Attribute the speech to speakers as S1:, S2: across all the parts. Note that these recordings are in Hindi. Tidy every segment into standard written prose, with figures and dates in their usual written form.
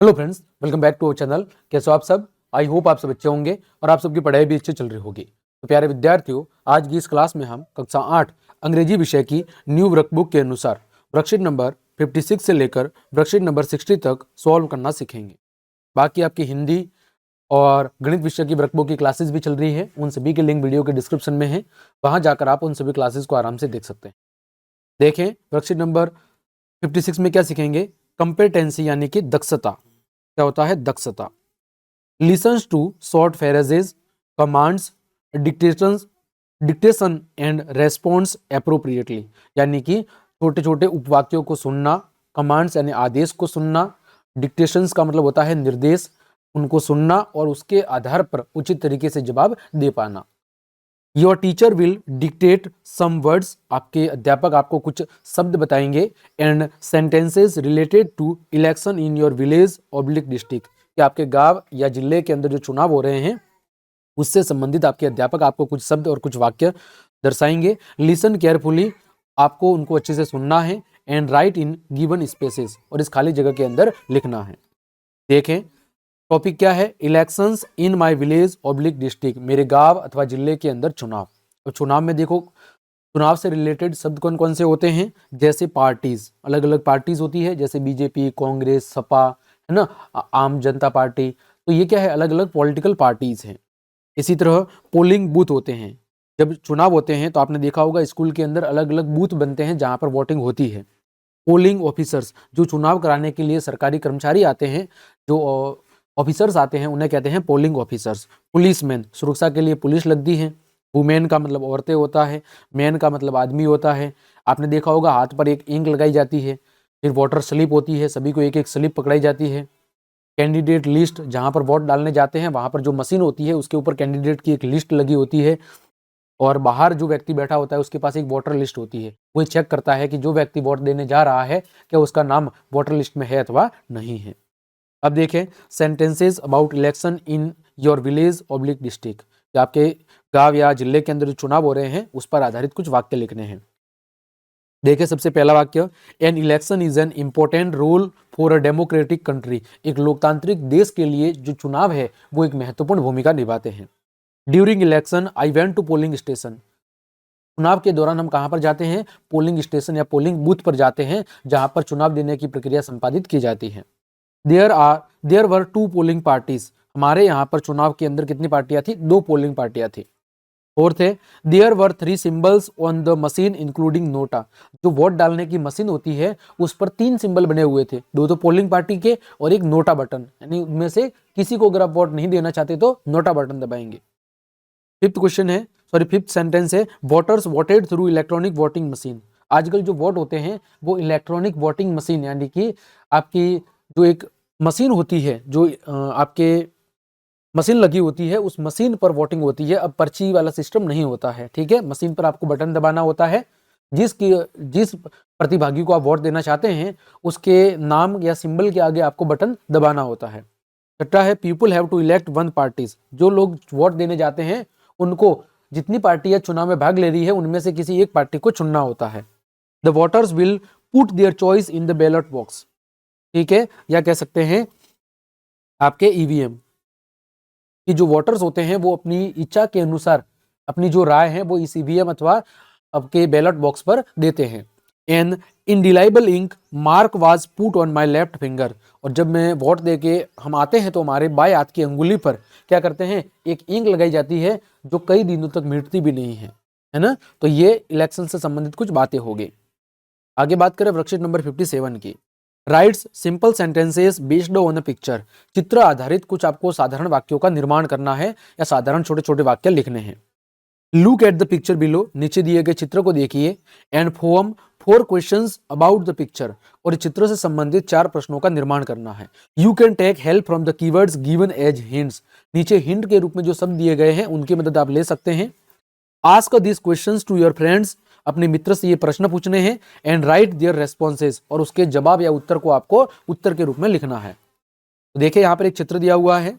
S1: Hello friends, welcome back to our channel. कैसे हो आप सब? आई होप आप सब अच्छे होंगे और आप सबकी पढ़ाई भी अच्छी चल रही होगी। तो प्यारे विद्यार्थियों, आज की इस क्लास में हम कक्षा 8 अंग्रेजी विषय की न्यू वर्कबुक के अनुसार वर्कशीट नंबर 56 से लेकर वर्कशीट नंबर 60 तक सॉल्व करना सीखेंगे। बाकी आपकी हिंदी और गणित विषय की वर्कबुक की क्लासेस भी चल रही है, उन सभी के लिंक वीडियो के डिस्क्रिप्शन में है। वहां जाकर आप उन सभी क्लासेस को आराम से देख सकते हैं। देखें, वर्कशीट नंबर 56 में क्या सीखेंगे? कंपेटेंसी यानी कि दक्षता। क्या होता है? दक्षता। Listens to short phrases, commands, dictation and response appropriately, यानी कि छोटे छोटे उपवाक्यों को सुनना, कमांड्स यानी आदेश को सुनना, डिक्टेशंस का मतलब होता है निर्देश, उनको सुनना और उसके आधार पर उचित तरीके से जवाब दे पाना। Your teacher will dictate some words, आपके अध्यापक आपको कुछ शब्द बताएंगे, and sentences related to election in your village or block district, कि आपके गांव या जिले के अंदर जो चुनाव हो रहे हैं उससे संबंधित आपके अध्यापक आपको कुछ शब्द और कुछ वाक्य दर्शाएंगे। लिसन केयरफुली, आपको उनको अच्छे से सुनना है, and right in given spaces, और इस खाली जगह के अंदर लिखना है। देखें, टॉपिक क्या है? Elections in my village or block district, मेरे गांव अथवा जिले के अंदर चुनाव। और चुनाव में देखो, चुनाव से रिलेटेड शब्द कौन कौन से होते हैं? जैसे पार्टीज, अलग अलग पार्टीज होती है, जैसे बीजेपी, कांग्रेस, सपा, है ना, आम जनता पार्टी। तो ये क्या है? अलग अलग पॉलिटिकल पार्टीज हैं। इसी तरह पोलिंग बूथ होते हैं। जब चुनाव होते हैं तो आपने देखा होगा स्कूल के अंदर अलग अलग बूथ बनते हैं जहां पर वोटिंग होती है। पोलिंग ऑफिसर्स, जो चुनाव कराने के लिए सरकारी कर्मचारी आते हैं, जो ऑफिसर्स आते हैं, उन्हें कहते हैं पोलिंग ऑफिसर्स। पुलिसमैन, सुरक्षा के लिए पुलिस लगती है। वुमेन का मतलब औरतें होता है, मैन का मतलब आदमी होता है। आपने देखा होगा हाथ पर एक इंक लगाई जाती है, फिर वोटर स्लिप होती है, सभी को एक एक स्लिप पकड़ाई जाती है। कैंडिडेट लिस्ट, जहां पर वोट डालने जाते हैं वहां पर जो मशीन होती है उसके ऊपर कैंडिडेट की एक लिस्ट लगी होती है, और बाहर जो व्यक्ति बैठा होता है उसके पास एक वोटर लिस्ट होती है। वो चेक करता है कि जो व्यक्ति वोट देने जा रहा है क्या उसका नाम वोटर लिस्ट में है अथवा नहीं है। अब देखें, sentences about election in your village or block district, आपके गांव या जिले के अंदर जो चुनाव हो रहे हैं उस पर आधारित कुछ वाक्य लिखने हैं। देखिए, सबसे पहला वाक्य, an election is an important role for a democratic country, एक लोकतांत्रिक देश के लिए जो चुनाव है वो एक महत्वपूर्ण भूमिका निभाते हैं। During election I went to polling station, चुनाव के दौरान हम कहां पर जाते हैं? पोलिंग स्टेशन या पोलिंग बूथ पर जाते हैं, जहां पर चुनाव देने की प्रक्रिया संपादित की जाती है। There were two polling parties, हमारे यहाँ पर चुनाव के अंदर कितनी पार्टियां थी? 2 पोलिंग पार्टियां थी। फोर्थ है, there were 3 symbols on the machine including NOTA, जो वोट डालने की मशीन होती है उस पर 3 सिंबल बने हुए थे, 2 तो पोलिंग पार्टी के और एक नोटा बटन, यानी उनमें से किसी को अगर आप वोट नहीं देना चाहते तो नोटा बटन दबाएंगे। फिफ्थ क्वेश्चन है, सॉरी फिफ्थ सेंटेंस है, voters voted through electronic voting machine, आजकल जो वोट होते हैं वो इलेक्ट्रॉनिक वोटिंग मशीन, यानी कि आपकी जो एक मशीन होती है, जो आपके मशीन लगी होती है, उस मशीन पर वोटिंग होती है। अब पर्ची वाला सिस्टम नहीं होता है, ठीक है। मशीन पर आपको बटन दबाना होता है, जिस प्रतिभागी को आप वोट देना चाहते हैं उसके नाम या सिंबल के आगे आपको बटन दबाना होता है। छठा है, people have to elect one parties, जो लोग वोट देने जाते हैं उनको जितनी पार्टियां चुनाव में भाग ले रही है उनमें से किसी एक पार्टी को चुनना होता है। The voters will put their choice in the ballot box, ठीक है, या कह सकते हैं आपके ईवीएम, कि जो वोटर्स होते हैं वो अपनी इच्छा के अनुसार अपनी जो राय है वो इस ईवीएम अथवा आपके बैलेट बॉक्स पर देते हैं। An indelible ink mark was put on my left finger, और जब मैं वोट देके हम आते हैं तो हमारे बाएं हाथ की अंगुली पर क्या करते हैं? एक इंक लगाई जाती है जो कई दिनों तक मिटती भी नहीं है ना। तो ये इलेक्शन से संबंधित कुछ बातें हो गई। आगे बात करें वर्कशीट नंबर 57 की। Rights simple sentences based on a picture, चित्र आधारित कुछ आपको साधारण वाक्यों का निर्माण करना है या साधारण छोटे छोटे वाक्य लिखने हैं। Look at the picture below, नीचे दिए गए चित्र को देखिए, and form 4 questions about the picture, और चित्र से संबंधित 4 प्रश्नों का निर्माण करना है। You can take help from the keywords given as hints, नीचे हिंट के रूप में जो शब्द दिए गए हैं उनकी मदद आप ले सकते हैं। Ask this questions to your friends, अपने मित्र से ये प्रश्न पूछने हैं, एंड राइट देयर रेस्पॉन्सेज, और उसके जवाब या उत्तर को आपको उत्तर के रूप में लिखना है। तो देखिए, यहाँ पर एक चित्र दिया हुआ है,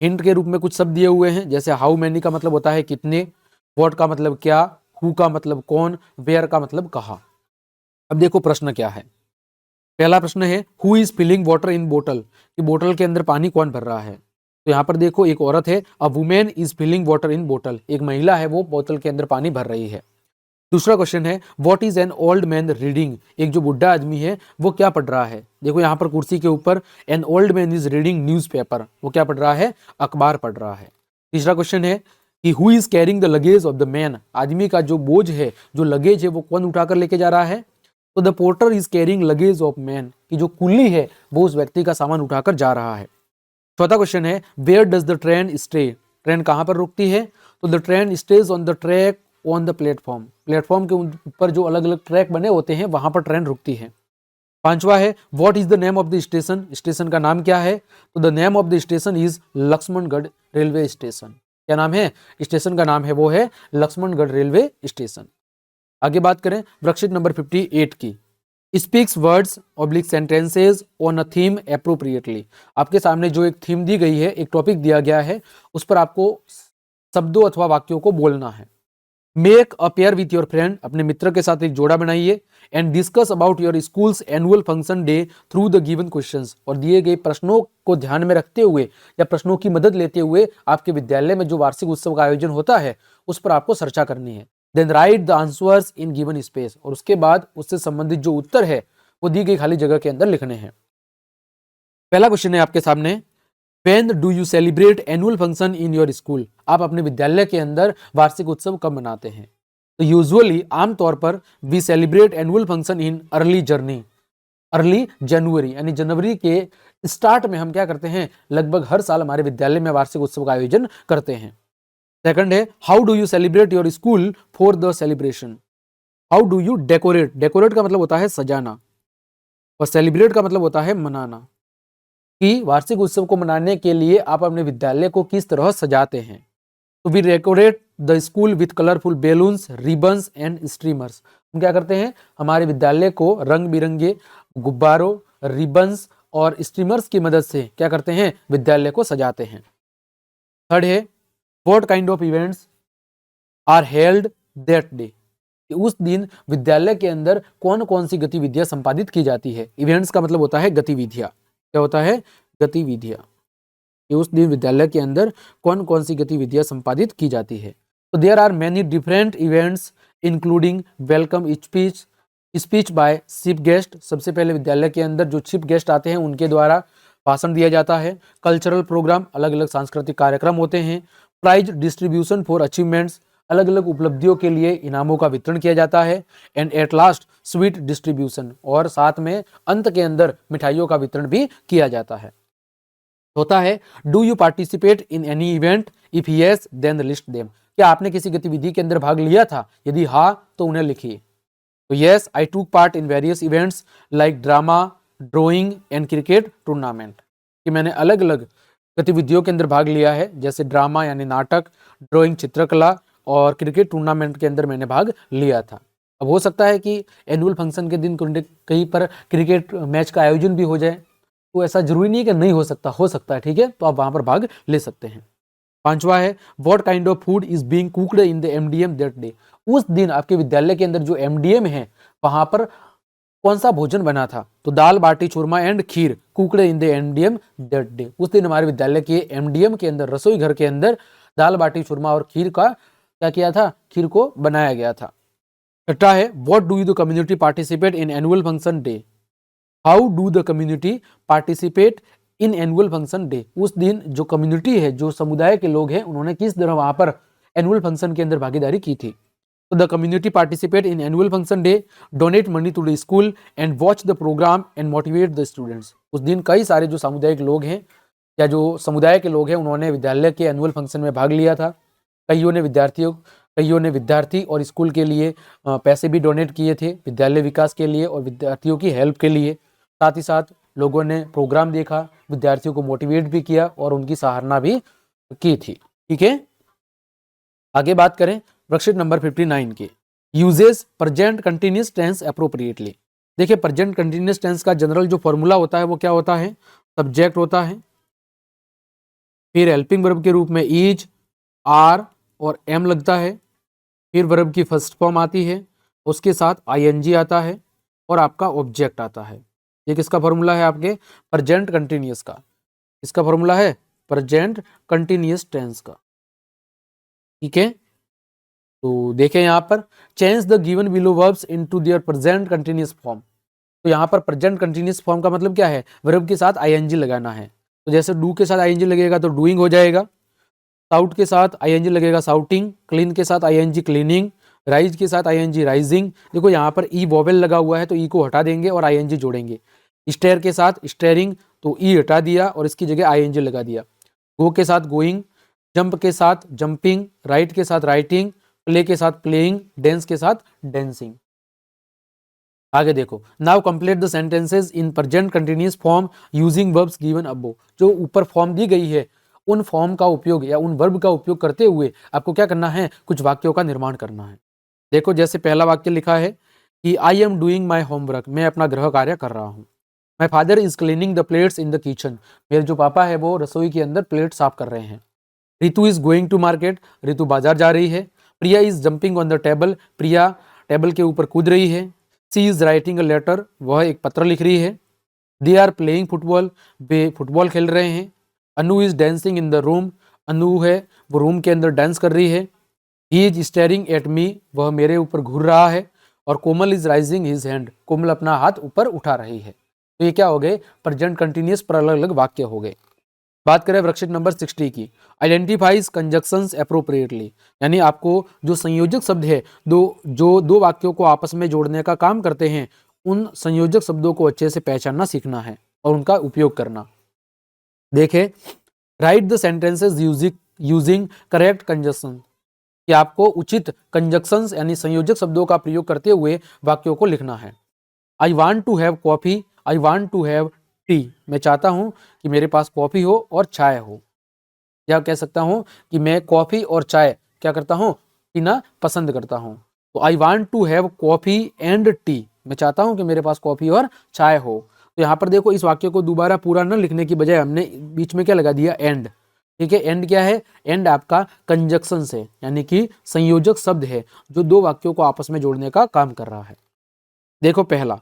S1: हिंट के रूप में कुछ शब्द दिए हुए हैं, जैसे हाउ मैनी का मतलब होता है कितने, व्हाट का मतलब क्या, हु का मतलब कौन, वेयर का मतलब कहाँ। अब देखो प्रश्न क्या है। पहला प्रश्न है who is filling water in बोतल, कि बोतल के अंदर पानी कौन भर रहा है। तो यहाँ पर देखो एक औरत है, a women is filling water in बोतल, एक महिला है वो बोतल के अंदर पानी भर रही है। दूसरा क्वेश्चन है what is an old man reading, एक जो बुढ़ा आदमी है वो क्या पढ़ रहा है। देखो यहाँ पर कुर्सी के ऊपर an old man is reading newspaper, वो क्या पढ़ रहा है, अखबार पढ़ रहा है। तीसरा क्वेश्चन है कि who is carrying the luggage of the man, आदमी का जो बोझ है, जो लगेज है वो कौन उठाकर लेके जा रहा है। तो the porter is carrying luggage of man, कि जो कुल्ली है वो उस व्यक्ति का सामान उठाकर जा रहा है। चौथा क्वेश्चन है where does the train stay, train कहाँ पर रुकती है। तो the train stays on the track on the platform, platform के ऊपर जो अलग अलग ट्रैक बने होते हैं वहां पर ट्रेन रुकती है। पांचवा है what is the name of the station, station का नाम क्या है। तो the name of the station is Lakshmangarh railway station, क्या नाम है, स्टेशन का नाम है वो है लक्ष्मणगढ़ रेलवे स्टेशन। आगे बात करें वर्कशीट नंबर 58 की, speaks words oblique sentences on a theme appropriately, आपके सामने जो एक थीम दी गई है, एक टॉपिक दिया गया है, उस पर आपको शब्दों अथवा वाक्यों को बोलना है। Make a pair with your friend, अपने मित्र के साथ एक जोड़ा बनाइए। And discuss about your schools annual function day through the given questions, और दिए गए प्रश्नों को ध्यान में रखते हुए या प्रश्नों की मदद लेते हुए आपके विद्यालय में जो वार्षिक उत्सव का आयोजन होता है उस पर आपको चर्चा करनी है। Then write the answers in given space, और उसके बाद उससे संबंधित जो उत्तर है वो दी गई खाली जगह के अंदर लिखने हैं। पहला क्वेश्चन है आपके सामने, When do you celebrate annual function in your school? आप अपने विद्यालय के अंदर वार्षिक उत्सव कब मनाते हैं। तो यूजुअली आमतौर पर we celebrate annual function in early January, यानी जनवरी के स्टार्ट में हम क्या करते हैं, लगभग हर साल हमारे विद्यालय में वार्षिक उत्सव का आयोजन करते हैं। सेकंड है how do you celebrate your school for the celebration, how do you decorate, decorate का मतलब होता है सजाना और सेलिब्रेट का मतलब होता है मनाना, कि वार्षिक उत्सव को मनाने के लिए आप अपने विद्यालय को किस तरह सजाते हैं। तो we decorate the school with colourful balloons ribbons and streamers, हम क्या करते हैं, हमारे विद्यालय को रंग बिरंगे गुब्बारों, रिबन्स और स्ट्रीमर्स की मदद से क्या करते हैं, विद्यालय को सजाते हैं। थर्ड है what kind of events are held that day, उस दिन विद्यालय के अंदर कौन कौन सी गतिविधियां संपादित की जाती है। इवेंट्स का मतलब होता है गतिविधियां, क्या होता है, गतिविधियां, कि उस दिन विद्यालय के अंदर कौन कौन सी गतिविधियां संपादित की जाती है। तो there are many different events including welcome speech, speech by chief guest, सबसे पहले विद्यालय के अंदर जो चीफ गेस्ट आते हैं उनके द्वारा भाषण दिया जाता है। कल्चरल प्रोग्राम, अलग अलग सांस्कृतिक कार्यक्रम होते हैं। प्राइज डिस्ट्रीब्यूशन फॉर अचीवमेंट्स, अलग अलग उपलब्धियों के लिए इनामों का वितरण किया जाता है। And at last sweet distribution, और साथ में अंत के अंदर मिठाइयों का वितरण भी किया जाता है। होता है do you participate in any event, if yes then list them, क्या आपने किसी गतिविधि के अंदर भाग लिया था, यदि हाँ तो उन्हें लिखिए। तो यस आई टूक part in various events like drama, drawing and cricket tournament, कि मैंने अलग अलग गतिविधियों के अंदर भाग लिया है, जैसे ड्रामा यानी नाटक, ड्राइंग चित्रकला और क्रिकेट टूर्नामेंट के अंदर मैंने भाग लिया था। अब हो सकता है कि एनुअल फंक्शन के दिन कहीं पर क्रिकेट मैच का आयोजन भी हो जाए, तो ऐसा जरूरी नहीं है कि नहीं हो सकता है, ठीक है, तो आप वहां पर भाग ले सकते हैं। पांचवा है what kind of food is being cooked in the MDM that day, उस दिन आपके विद्यालय के अंदर जो एमडीएम है वहां पर कौन सा भोजन बना था। तो dal bati churma and kheer cooked in the MDM that day, उस दिन हमारे विद्यालय के एमडीएम के अंदर, रसोई घर के अंदर दाल बाटी चूरमा और खीर का क्या किया था, खीर को बनाया गया था। छठा है what do the community participate in annual function day, how do the community participate in annual function day, उस दिन जो कम्युनिटी है, जो समुदाय के लोग हैं, उन्होंने किस तरह वहां पर एनुअल फंक्शन के अंदर भागीदारी की थी। तो the community participate in annual function day, donate money to the school and watch the programme and motivate the students, उस दिन कई सारे जो सामुदायिक लोग हैं या जो समुदाय के लोग हैं उन्होंने विद्यालय के एनुअल फंक्शन में भाग लिया था। कईयों ने विद्यार्थी और स्कूल के लिए पैसे भी डोनेट किए थे, विद्यालय विकास के लिए और विद्यार्थियों की हेल्प के लिए। साथ ही साथ लोगों ने प्रोग्राम देखा, विद्यार्थियों को मोटिवेट भी किया और उनकी सराहना भी की थी। ठीक है, आगे बात करें वर्कशीट नंबर 59 की, uses present continuous tense appropriately. देखिए प्रेजेंट कंटिन्यूअस टेंस का जनरल जो फॉर्मूला होता है वो क्या होता है, सब्जेक्ट होता है, फिर हेल्पिंग वर्ब के रूप में इज, आर और एम लगता है, फिर वर्ब की फर्स्ट फॉर्म आती है, उसके साथ आईएनजी आता है और आपका ऑब्जेक्ट आता है। ये किसका फॉर्मूला है? आपके प्रेजेंट कंटिन्यूअस का। किसका फॉर्मूला है? प्रेजेंट कंटिन्यूअस टेंस का। ठीक है, तो देखें यहाँ पर, change the given below verbs into their present continuous form. तो यहाँ पर प्रेजेंट कंटिन्यूअस फॉर्म का मतलब क्या है? वर्ब के साथ आईएनजी लगाना है। तो जैसे डू के साथ आईएनजी लगेगा तो डूइंग हो जाएगा, साउट के साथ आईएनजी लगेगा साउटिंग, क्लीन के साथ आईएनजी क्लीनिंग, राइज के साथ आईएनजी राइजिंग। देखो यहाँ पर ई वोवेल लगा हुआ है तो ई को हटा देंगे और आईएनजी जोड़ेंगे। स्टेयर के साथ स्टेयरिंग, तो ई हटा दिया और इसकी जगह आईएनजी लगा दिया। गो के साथ गोइंग, जंप के साथ जंपिंग, राइट के साथ राइटिंग, प्ले के साथ प्लेइंग, डेंस के साथ डेंसिंग। आगे देखो, now complete the sentences in present continuous form using verbs given above. जो ऊपर फॉर्म दी गई है उन फॉर्म का उपयोग या उन वर्ब का उपयोग करते हुए आपको क्या करना है? कुछ वाक्यों का निर्माण करना है। देखो जैसे पहला वाक्य लिखा है कि I am doing my homework, मैं अपना गृह कार्य कर रहा हूँ। My father is cleaning the plates in the kitchen, मेरे जो पापा है वो रसोई के अंदर प्लेट साफ कर रहे हैं। Ritu is going to market, Ritu बाजार जा रही है। Priya is jumping on the table, Priya table के ऊपर कूद रही है। She is writing a letter, वह एक पत्र लिख रही है। दे आर प्लेइंग फुटबॉल, वे फुटबॉल खेल रहे हैं। Anu is dancing in the room, Anu है वो रूम के अंदर डांस कर रही है। He is staring at me, वह मेरे ऊपर घूर रहा है। और कोमल इज राइजिंग हिज हैंड, कोमल अपना हाथ ऊपर उठा रही है। तो ये क्या हो गए? प्रेजेंट कंटिन्यूअस पर अलग अलग वाक्य हो गए। बात करें वर्कशीट नंबर 60 की, आइडेंटिफाइज कंजक्शंस एप्रोप्रिएटली, यानी आपको जो संयोजक शब्द है जो दो वाक्यों को आपस में जोड़ने का काम करते हैं, उन संयोजक शब्दों को अच्छे से पहचानना सीखना है और उनका उपयोग करना। देखें, right the sentences using correct conjunction, कि आपको उचित कंजक्शंस यानी संयोजक शब्दों का प्रयोग करते हुए वाक्यों को लिखना है। I want to have coffee, I want to have tea, मैं चाहता हूं कि मेरे पास कॉफी हो और चाय हो। या कह सकता हूं कि मैं कॉफी और चाय क्या करता हूं? पीना पसंद करता हूं। तो I want to have coffee and tea, मैं चाहता हूं कि मेरे पास कॉफी और चाय हो। तो यहाँ पर देखो, इस वाक्य को दोबारा पूरा न लिखने की बजाय हमने बीच में क्या लगा दिया? एंड। ठीक है, एंड क्या है? एंड आपका कंजक्शन से, यानी कि संयोजक शब्द है जो दो वाक्यों को आपस में जोड़ने का काम कर रहा है। देखो पहला,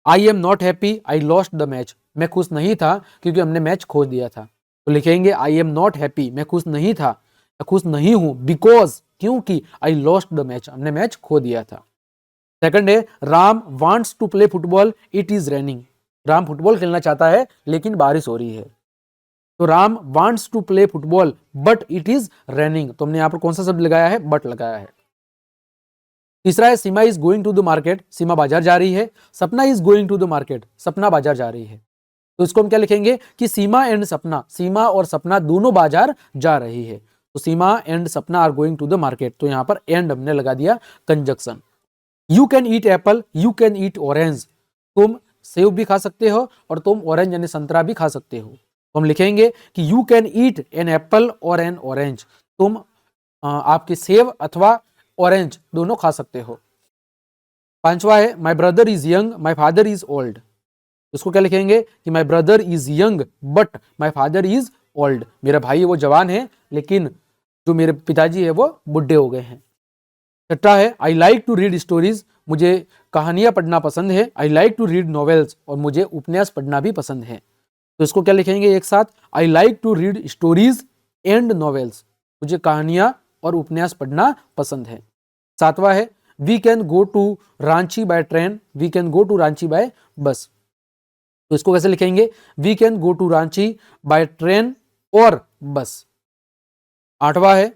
S1: I am not happy I lost the match, मैं खुश नहीं था क्योंकि हमने मैच खो दिया था। तो लिखेंगे आई एम नॉट हैप्पी, मैं खुश नहीं था, मैं खुश नहीं हूं, बिकॉज, क्योंकि आई लॉस्ट द मैच, हमने मैच खो दिया था। सेकंड है, Ram wants to play football it is raining, Ram football खेलना चाहता है लेकिन बारिश हो रही है। तो Ram wants to play football but it is raining, तो हमने यहां पर कौन सा शब्द लगाया है? बट लगाया है। तीसरा है, Seema is going to the market, Seema बाजार जा रही है। Sapna is going to the market, Sapna बाजार जा रही है। तो इसको हम क्या लिखेंगे कि सीमा एंड सपना, सीमा और सपना दोनों बाजार जा रही है। तो Seema and Sapna are going to the market, तो यहां पर एंड हमने लगा दिया conjunction. You can eat apple, you can eat orange, तुम सेब भी खा सकते हो और तुम ऑरेंज यानी संतरा भी खा सकते हो। तो हम लिखेंगे कि you can eat an apple और एन ऑरेंज, तुम आपके सेब अथवा ऑरेंज दोनों खा सकते हो। पांचवा है, my brother is young my father is old, इसको क्या लिखेंगे कि my brother is young but my father is old, मेरा भाई वो जवान है लेकिन जो मेरे पिताजी है वो बुढ़े हो गए हैं। छठा है, I like to read stories, मुझे कहानियां पढ़ना पसंद है। I like to read novels, और मुझे उपन्यास पढ़ना भी पसंद है। तो इसको क्या लिखेंगे एक साथ, I like to read stories and novels, मुझे कहानियां और उपन्यास पढ़ना पसंद है। सातवां है, we can go to Ranchi by train, we can go to Ranchi by bus, तो इसको कैसे लिखेंगे, we can go to Ranchi by train और बस। आठवां है,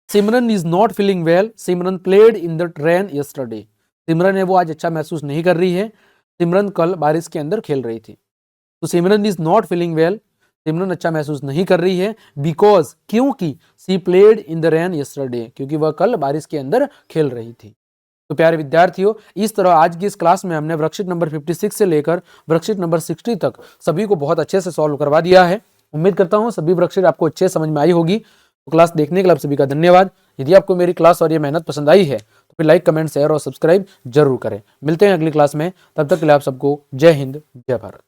S1: Simran is not feeling well, Simran played in the train yesterday, Simran है वो आज अच्छा महसूस नहीं कर रही है, सिमरन कल बारिश के अंदर खेल रही थी। तो सिमरन इज नॉट फीलिंग वेल, सिमरन अच्छा महसूस नहीं कर रही है, बिकॉज, क्योंकि, she played in the rain yesterday, क्योंकि वह कल बारिश के अंदर खेल रही थी। तो प्यारे विद्यार्थियों, इस तरह आज की इस क्लास में हमने वर्कशीट नंबर 56 से लेकर वर्कशीट नंबर 60 तक सभी को बहुत अच्छे से सॉल्व करवा दिया है। उम्मीद करता हूं सभी वर्कशीट आपको अच्छे समझ में आई होगी। तो क्लास देखने के लिए आप सभी का धन्यवाद। यदि आपको मेरी क्लास और ये मेहनत पसंद आई है तो फिर लाइक, कमेंट, शेयर और सब्सक्राइब जरूर करें। मिलते हैं अगली क्लास में, तब तक के लिए आप सबको जय हिंद, जय भारत।